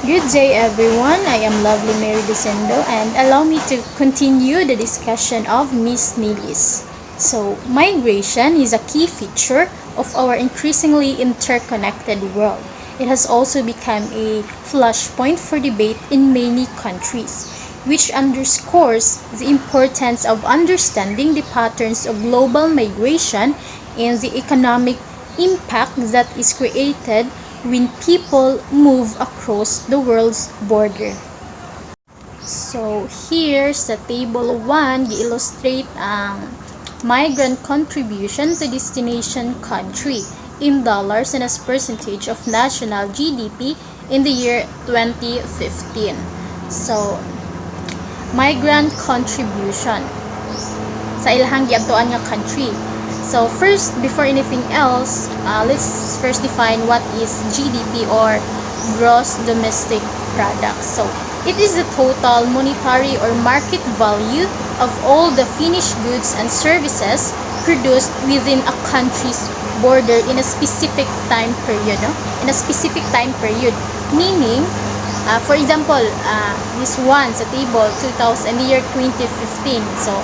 Good day everyone, I am Lovely Mary Desendo and allow me to continue the discussion of Miss Neely's. So, migration is a key feature of our increasingly interconnected world. It has also become a flashpoint for debate in many countries, which underscores the importance of understanding the patterns of global migration and the economic impact that is created when people move across the world's border. So, here's the table 1, gi-illustrate ang migrant contribution to destination country in dollars and as percentage of national GDP in the year 2015. So, migrant contribution sa ilahang giadtoan nga country. So first, before anything else, let's first define what is GDP or gross domestic product. So it is the total monetary or market value of all the finished goods and services produced within a country's border in a specific time period. In a specific time period, meaning, for example, this one sa table 2000 in the year 2015. So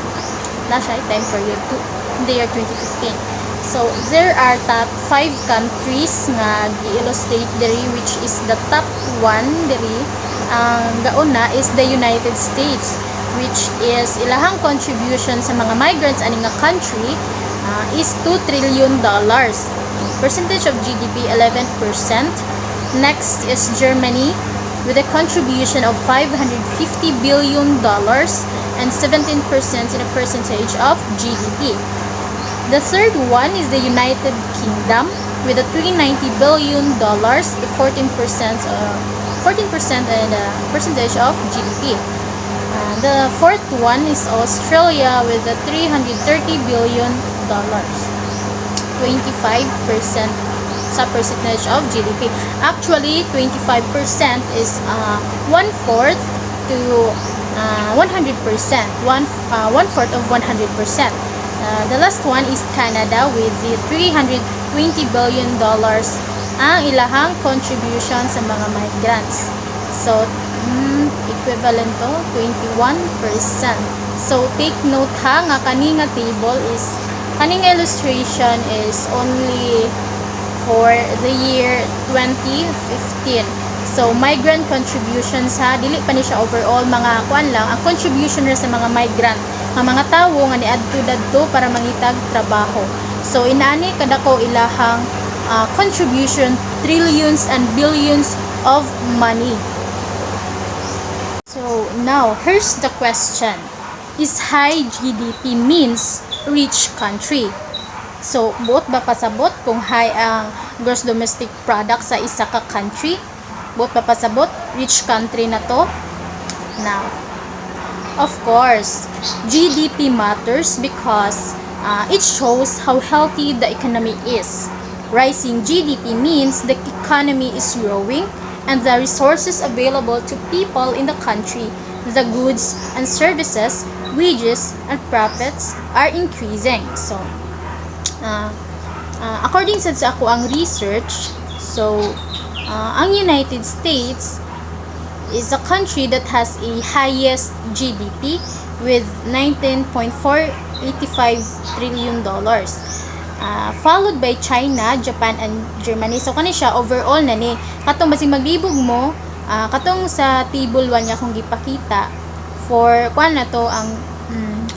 nasa time period in the year 2015. So there are top 5 countries nga gi-illustrate diri, which is the top 1 diri. Ang gauna is the United States, which is ilahang contribution sa mga migrants ani nga country is $2 trillion. Percentage of GDP 11%. Next is Germany with a contribution of $550 billion and 17% in a percentage of GDP. The third one is the United Kingdom with a $390 billion, 14% in a percentage of GDP. The fourth one is Australia with a $330 billion, 25% sa percentage of GDP. Actually, 25% is 1/4 to 100%. One-fourth of 100%. The last one is Canada with the $320 billion ang ilahang contribution sa mga migrants. So, equivalent to 21%. So, take note ha nga kaninga table is kaninga illustration is only for the year 2015. So, migrant contributions ha, dili pa ni siya overall, mga kuan lang, ang contribution ra sa mga migrant, ang mga tawo nga niadto-dadto para mangitag trabaho. So, inaani kadako ilahang contribution, trillions and billions of money. So, now, here's the question. Is high GDP means rich country? So, buot ba pasabot kung high ang gross domestic product sa isa ka country? Buot ba pasabot rich country na to? Now, of course, GDP matters because it shows how healthy the economy is. Rising GDP means the economy is growing and the resources available to people in the country, the goods and services, wages and profits are increasing. So, according sa ako ang research, so ang United States is a country that has a highest GDP with $19.485 trillion, followed by China, Japan and Germany. So kani siya overall na ni katong basig maglibog mo katong sa table 1 nga kung gipakita for kuan na to ang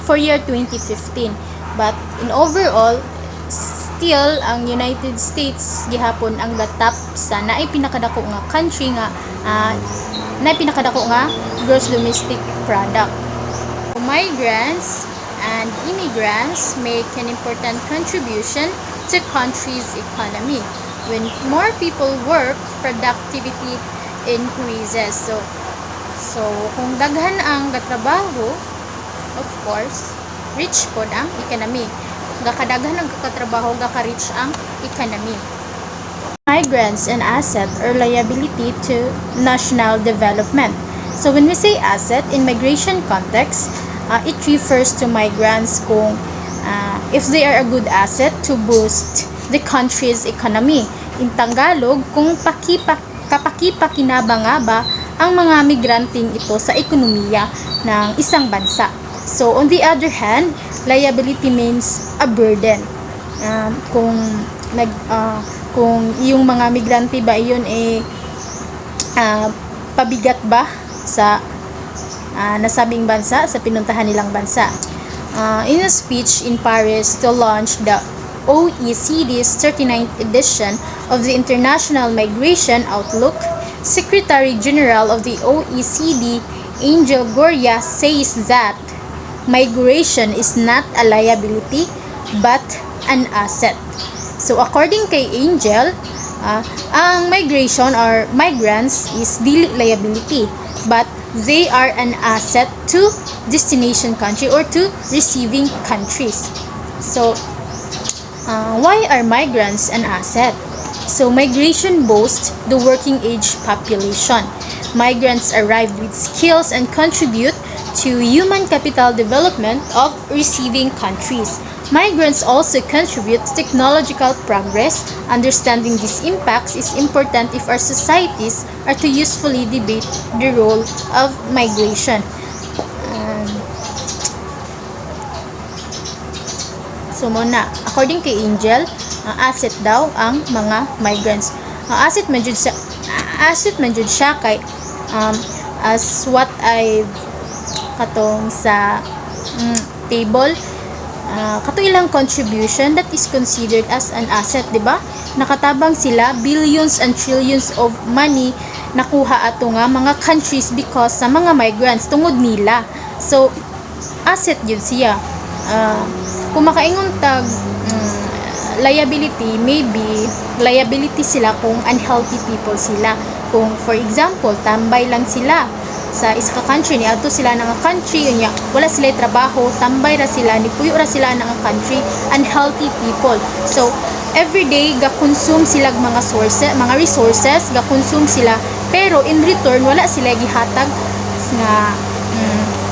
for year 2015, but in overall still ang United States gihapon ang the top sa naay pinakadako nga country nga naay pinakadako nga gross domestic product. Migrants and immigrants make an important contribution to country's economy. When more people work, productivity increases. So kung daghan ang katrabaho, of course, rich pod ang economy. Gakadaghan ang katrabaho, gaka-rich ang economy. Migrants and asset or liability to national development. So when we say asset in migration context, it refers to migrants kung if they are a good asset to boost the country's economy. In Tagalog, kung kapakipakinabang nga ba ang mga migranteng ito sa ekonomiya ng isang bansa. So, on the other hand, liability means a burden. Kung kung yung mga migrante ba iyon pabigat ba sa nasabing bansa, sa pinuntahan nilang bansa. In a speech in Paris to launch the OECD's 39th edition of the International Migration Outlook, Secretary General of the OECD, Angel Gurria, says that migration is not a liability but an asset. So according kay Angel, ang migration or migrants is dili liability but they are an asset to destination country or to receiving countries. So why are migrants an asset? So migration boasts the working age population. Migrants arrive with skills and contribute to human capital development of receiving countries. Migrants also contribute to technological progress. Understanding these impacts is important if our societies are to usefully debate the role of migration. So muna, according kay Angel, asset daw ang mga migrants. Asset man jud siya kay as what I katong sa table, kato ilang contribution that is considered as an asset, di ba? Nakatabang sila billions and trillions of money nakuha ato nga mga countries because sa mga migrants tungod nila. So asset jud siya. Kung makaingon tag liability, maybe liability sila kung unhealthy people sila. Kung for example, tambay lang sila sa isa ka country, ni ato sila nga country, unya wala sila trabaho, tambay ra sila, ni puyo ra sila nga country, unhealthy people. So everyday ga consume sila mga resources, ga consume sila, pero in return wala sila gihatag nga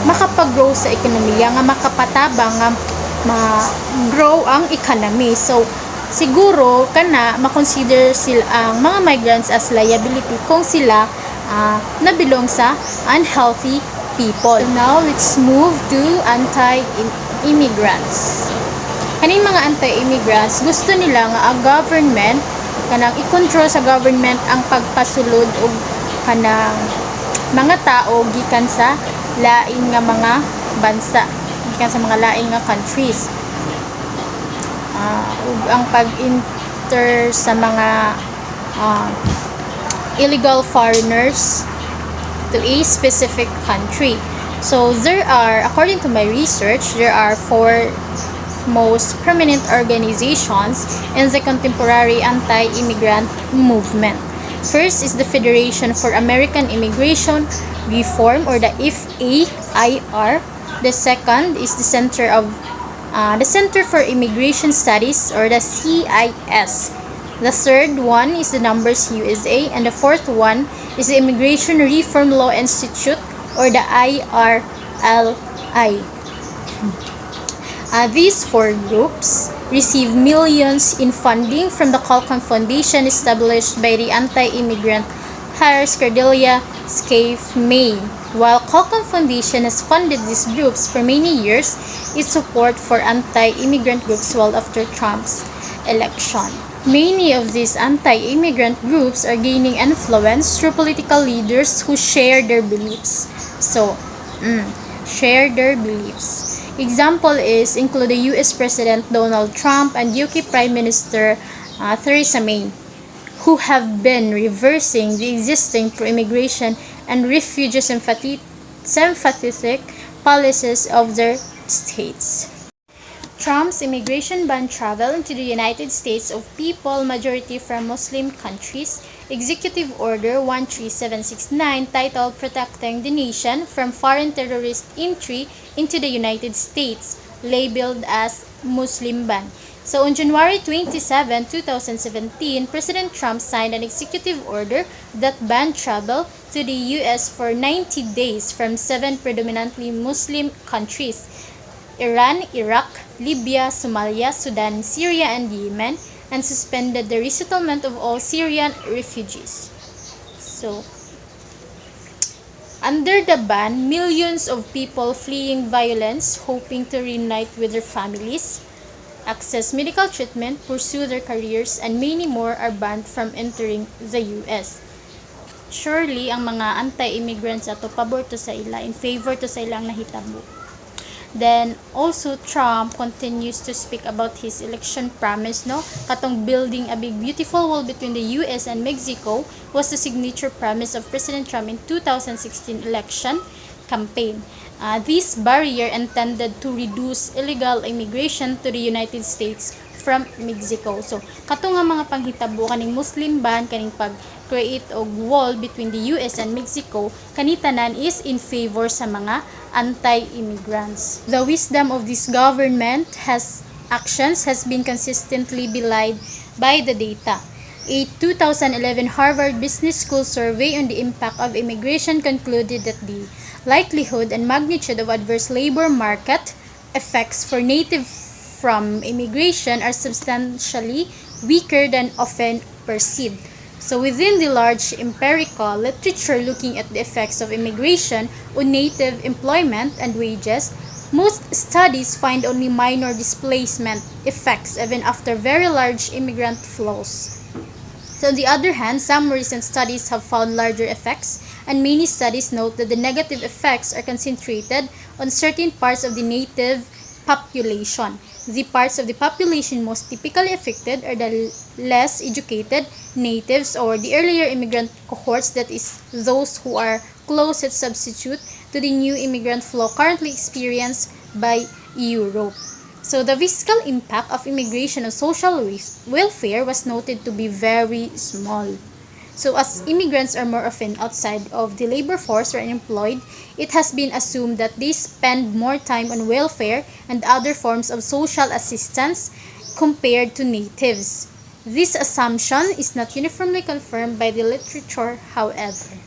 makapag-grow sa ekonomiya, nga makapatabang, nga ma-grow ang economy. So siguro kana makonsider sila ang mga migrants as liability kung sila nabilong sa unhealthy people. So now let's move to anti-immigrants. Kaning mga anti-immigrants, gusto nila nga ang government kanang i-control sa government ang pagpasulod og kanang mga tao gikan sa lain nga mga bansa, gikan sa mga lain nga countries. Ug ang pag-enter sa mga illegal foreigners to a specific country. So there are, according to my research, there are 4 most prominent organizations in the contemporary anti-immigrant movement. First is the Federation for American Immigration Reform, or the FAIR. The second is the Center for Immigration Studies, or the CIS. The third one is the Numbers USA, and the fourth one is the Immigration Reform Law Institute, or the IRLI. These 4 groups receive millions in funding from the Qualcomm Foundation, established by the anti-immigrant Harris Cordelia Scaife May. While Qualcomm Foundation has funded these groups for many years, its support for anti-immigrant groups swelled after Trump's election. Many of these anti-immigrant groups are gaining influence through political leaders who share their beliefs. So, share their beliefs. Example include the US President Donald Trump and UK Prime Minister Theresa May, who have been reversing the existing pro-immigration and refugee sympathetic policies of their states. Trump's immigration ban travel into the United States of people majority from Muslim countries. Executive Order 13769 titled Protecting the Nation from Foreign Terrorist Entry into the United States, labeled as Muslim ban. So on January 27, 2017, President Trump signed an executive order that banned travel to the US for 90 days from 7 predominantly Muslim countries: Iran, Iraq, Libya, Somalia, Sudan, Syria, and Yemen, and suspended the resettlement of all Syrian refugees. So, Under the ban, millions of people fleeing violence, hoping to reunite with their families, access medical treatment, pursue their careers, and many more are banned from entering the US. Surely, ang mga anti-immigrants ato pabor to sa ila, in favor to sa ilang nahitabo. Then, also, Trump continues to speak about his election promise, no? Katong building a big beautiful wall between the US and Mexico was the signature promise of President Trump in 2016 election campaign. This barrier intended to reduce illegal immigration to the United States from Mexico. So, kato nga mga panghitabo kaning Muslim ban, kaning pag-create og wall between the US and Mexico, kanitanan is in favor sa mga anti-immigrants. The wisdom of this government actions has been consistently belied by the data. A 2011 Harvard Business School survey on the impact of immigration concluded that the likelihood and magnitude of adverse labor market effects for native from immigration are substantially weaker than often perceived. So within the large empirical literature looking at the effects of immigration on native employment and wages, most studies find only minor displacement effects even after very large immigrant flows. So on the other hand, some recent studies have found larger effects, and many studies note that the negative effects are concentrated on certain parts of the native population. The parts of the population most typically affected are the less educated natives or the earlier immigrant cohorts, that is, those who are closest substitute to the new immigrant flow currently experienced by Europe. So the fiscal impact of immigration on social welfare was noted to be very small. So as immigrants are more often outside of the labor force or unemployed, it has been assumed that they spend more time on welfare and other forms of social assistance compared to natives. This assumption is not uniformly confirmed by the literature, however.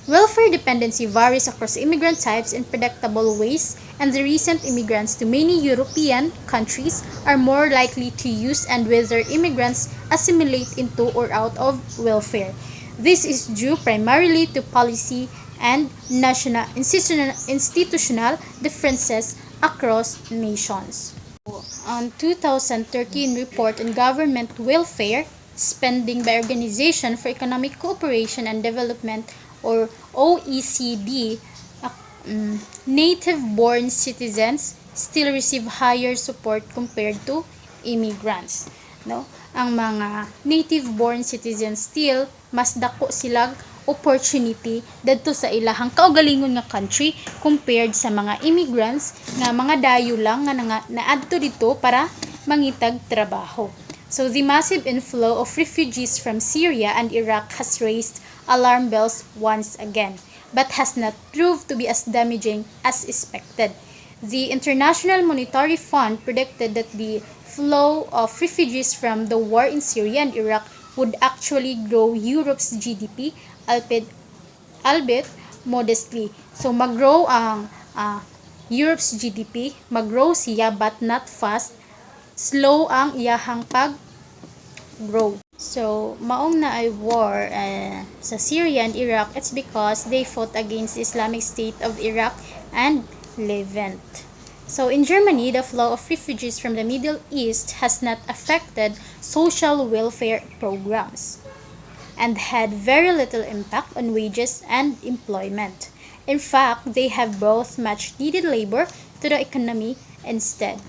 Welfare dependency varies across immigrant types in predictable ways, and the recent immigrants to many European countries are more likely to use and whether immigrants assimilate into or out of welfare. This is due primarily to policy and national institutional differences across nations. On 2013 report on government welfare spending by Organization for Economic Cooperation and Development or OECD, native-born citizens still receive higher support compared to immigrants. No? Ang mga native-born citizens still mas dako silang opportunity dadto sa ilahang kaugalingon nga country compared sa mga immigrants nga mga dayo lang nga naadto dito para mangitag trabaho. So the massive inflow of refugees from Syria and Iraq has raised alarm bells once again, but has not proved to be as damaging as expected. The International Monetary Fund predicted that the flow of refugees from the war in Syria and Iraq would actually grow Europe's GDP, albeit modestly. So mag-grow ang Europe's GDP, mag-grow siya but not fast, slow ang iyahang pag-grow. So, maong na ay war sa Syria and Iraq, it's because they fought against the Islamic State of Iraq and Levant. So, in Germany, the flow of refugees from the Middle East has not affected social welfare programs and had very little impact on wages and employment. In fact, they have both much needed labor to the economy instead.